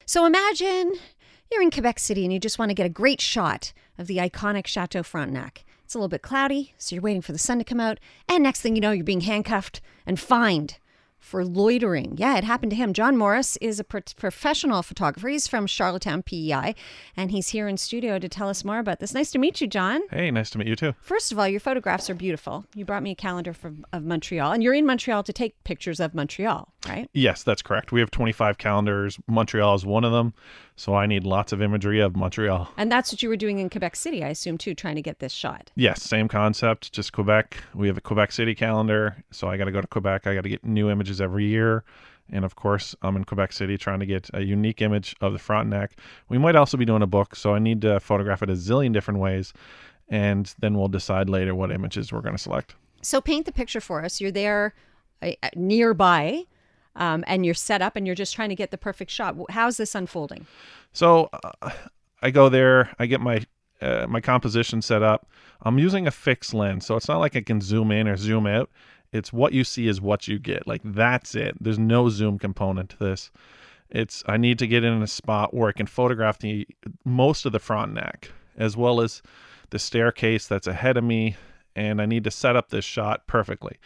So imagine you're in Quebec City and you just want to get a great shot of the iconic Château Frontenac. It's a little bit cloudy, so you're waiting for the sun to come out. And next thing you know, you're being handcuffed and fined for loitering. Yeah, it happened to him. John Morris is a professional photographer. He's from Charlottetown, P.E.I, and he's here in studio to tell us more about this. Nice to meet you, John. Hey, nice to meet you too. First of all, your photographs are beautiful. You brought me a calendar of Montreal, and you're in Montreal to take pictures of Montreal, right? Yes, that's correct. We have 25 calendars. Montreal is one of them, so I need lots of imagery of Montreal. And that's what you were doing in Quebec City, I assume, too, trying to get this shot. Yes, same concept, just Quebec. We have a Quebec City calendar, so I got to go to Quebec. I got to get new images every year. And of course, I'm in Quebec City trying to get a unique image of the Frontenac. We might also be doing a book, so I need to photograph it a zillion different ways, and then we'll decide later what images we're going to select. So paint the picture for us. You're there nearby, and you're set up, and you're just trying to get the perfect shot. How's this unfolding? So I go there, I get my composition set up. I'm using a fixed lens, so it's not like I can zoom in or zoom out. It's what you see is what you get. Like, that's it. There's no zoom component to this. I need to get in a spot where I can photograph most of the Frontenac, as well as the staircase that's ahead of me, and I need to set up this shot perfectly.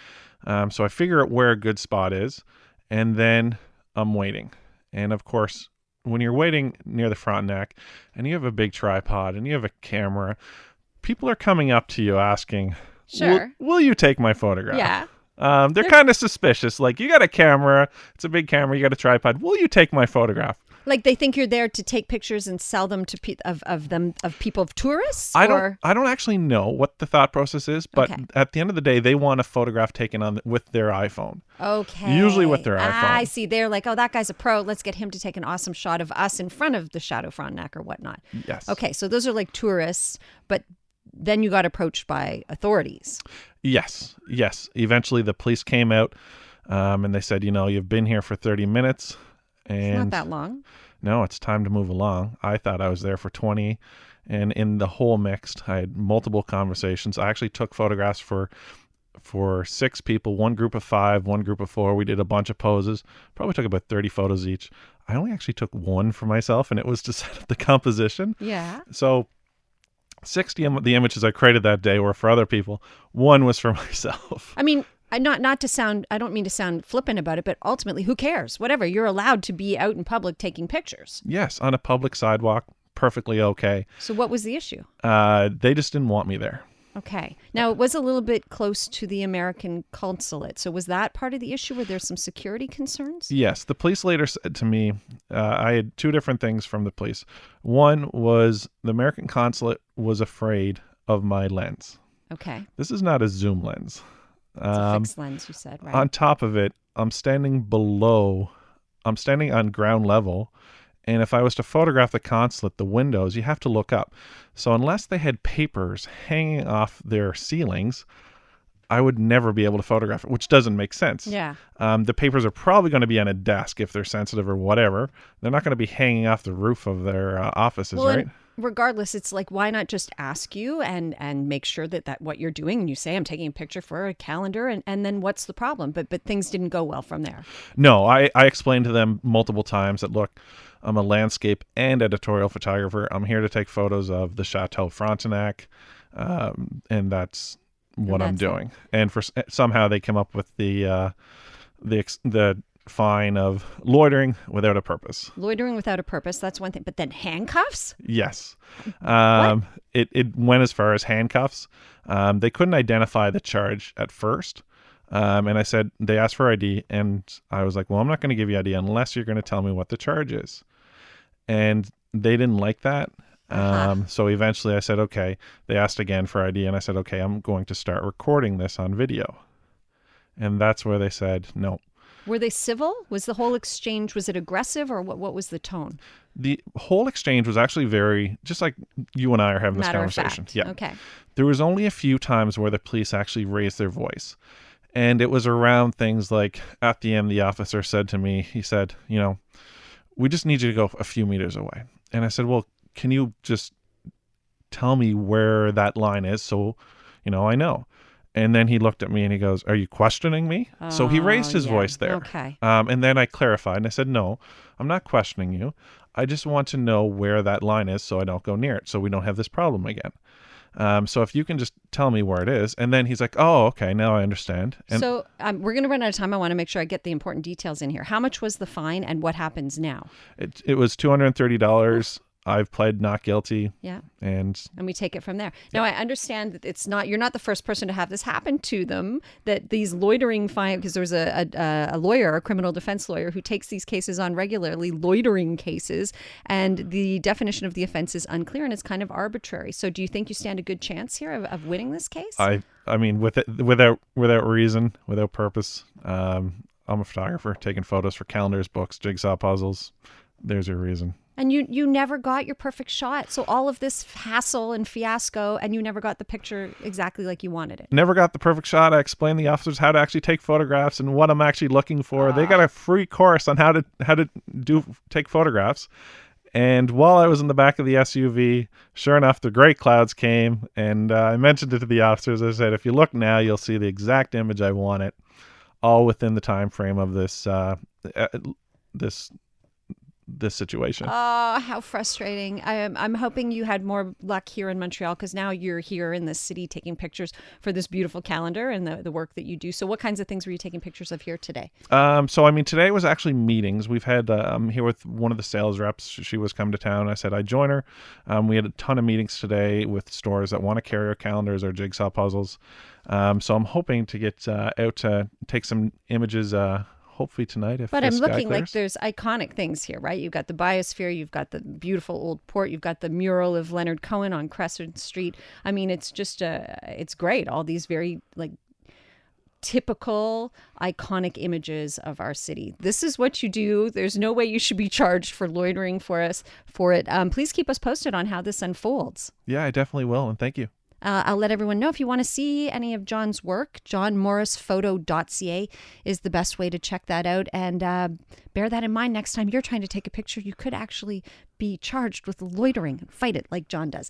So I figure out where a good spot is, and then I'm waiting. And of course, when you're waiting near the Frontenac, and you have a big tripod, and you have a camera, people are coming up to you asking, Sure. Will you take my photograph? Yeah. They're kind of suspicious. Like, you got a camera, it's a big camera, you got a tripod. Will you take my photograph? Like, they think you're there to take pictures and sell them to people of tourists. I don't actually know what the thought process is, but Okay. at the end of the day, they want a photograph taken with their iPhone. Okay. Usually with their iPhone. I see. They're like, oh, that guy's a pro. Let's get him to take an awesome shot of us in front of the Château Frontenac or whatnot. Yes. Okay, so those are like tourists, but then you got approached by authorities. Yes. Eventually, the police came out, and they said, you've been here for 30 minutes. And It's not that long. No, it's time to move along. I thought I was there for 20. And in the whole mixed, I had multiple conversations. I actually took photographs for 6 people, one group of 5, one group of 4. We did a bunch of poses. Probably took about 30 photos each. I only actually took one for myself, and it was to set up the composition. Yeah. So 60 of the images I created that day were for other people. One was for myself. I mean, I don't mean to sound flippant about it, but ultimately, who cares? Whatever. You're allowed to be out in public taking pictures. Yes, on a public sidewalk, perfectly okay. So what was the issue? They just didn't want me there. Okay. Now, it was a little bit close to the American consulate. So was that part of the issue? Were there some security concerns? Yes. The police later said to me, I had 2 different things from the police. One was the American consulate was afraid of my lens. Okay. This is not a zoom lens. It's a fixed lens, you said, right? On top of it, I'm standing on ground level. And if I was to photograph the consulate, the windows, you have to look up. So unless they had papers hanging off their ceilings, I would never be able to photograph it, which doesn't make sense. Yeah. The papers are probably going to be on a desk if they're sensitive or whatever. They're not going to be hanging off the roof of their offices, Well, right? and regardless, it's like, why not just ask you and make sure that what you're doing, and you say, I'm taking a picture for a calendar, and then what's the problem? But things didn't go well from there. No, I explained to them multiple times that, look, I'm a landscape and editorial photographer. I'm here to take photos of the Château Frontenac, and that's what I'm doing. And somehow they came up with the fine of loitering without a purpose. Loitering without a purpose, that's one thing. But then handcuffs? Yes. It went as far as handcuffs. They couldn't identify the charge at first. And I said, they asked for ID, and I was like, well, I'm not going to give you ID unless you're going to tell me what the charge is. And they didn't like that. So eventually I said, okay. They asked again for ID, and I said, okay, I'm going to start recording this on video. And that's where they said, no. Were they civil? Was the whole exchange, was it aggressive, or what was the tone? The whole exchange was actually very, just like you and I are having this Matter of conversation. fact. Yeah. Okay. There was only a few times where the police actually raised their voice. And it was around things like, at the end, the officer said to me, he said, we just need you to go a few meters away. And I said, well, can you just tell me where that line is so, I know? And then he looked at me and he goes, "Are you questioning me?" So he raised his voice there. Okay. And then I clarified and I said, "No, I'm not questioning you. I just want to know where that line is so I don't go near it, so we don't have this problem again. So if you can just tell me where it is." And then he's like, "Oh, okay, now I understand." And So we're going to run out of time. I want to make sure I get the important details in here. How much was the fine and what happens now? it was $230. I've pled not guilty. Yeah. And we take it from there. Now, I understand that you're not the first person to have this happen to them, that these loitering fine, because there's a lawyer, a criminal defense lawyer, who takes these cases on regularly, loitering cases, and the definition of the offense is unclear and it's kind of arbitrary. So do you think you stand a good chance here of winning this case? I mean, without reason, without purpose. I'm a photographer taking photos for calendars, books, jigsaw puzzles. There's your reason. And you never got your perfect shot. So all of this hassle and fiasco, and you never got the picture exactly like you wanted it. Never got the perfect shot. I explained the officers how to actually take photographs and what I'm actually looking for. They got a free course on how to take photographs. And while I was in the back of the SUV, sure enough, the gray clouds came, and I mentioned it to the officers. I said, "If you look now, you'll see the exact image I wanted, all within the time frame of this situation." Oh, how frustrating. I'm hoping you had more luck here in Montreal, because now you're here in the city taking pictures for this beautiful calendar and the work that you do. So what kinds of things were you taking pictures of here today? So, I mean, today was actually meetings. We've had, I'm here with one of the sales reps. She was coming to town. I said I'd join her. We had a ton of meetings today with stores that want to carry our calendars or jigsaw puzzles. So I'm hoping to get out to take some images hopefully tonight. But I'm looking like there's iconic things here, right? You've got the biosphere, you've got the beautiful old port, you've got the mural of Leonard Cohen on Crescent Street. I mean, it's just it's great. All these very typical iconic images of our city. This is what you do. There's no way you should be charged for loitering for it. Please keep us posted on how this unfolds. Yeah, I definitely will. And thank you. I'll let everyone know if you want to see any of John's work. johnmorrisphoto.ca is the best way to check that out. And bear that in mind next time you're trying to take a picture. You could actually be charged with loitering. Fight it like John does.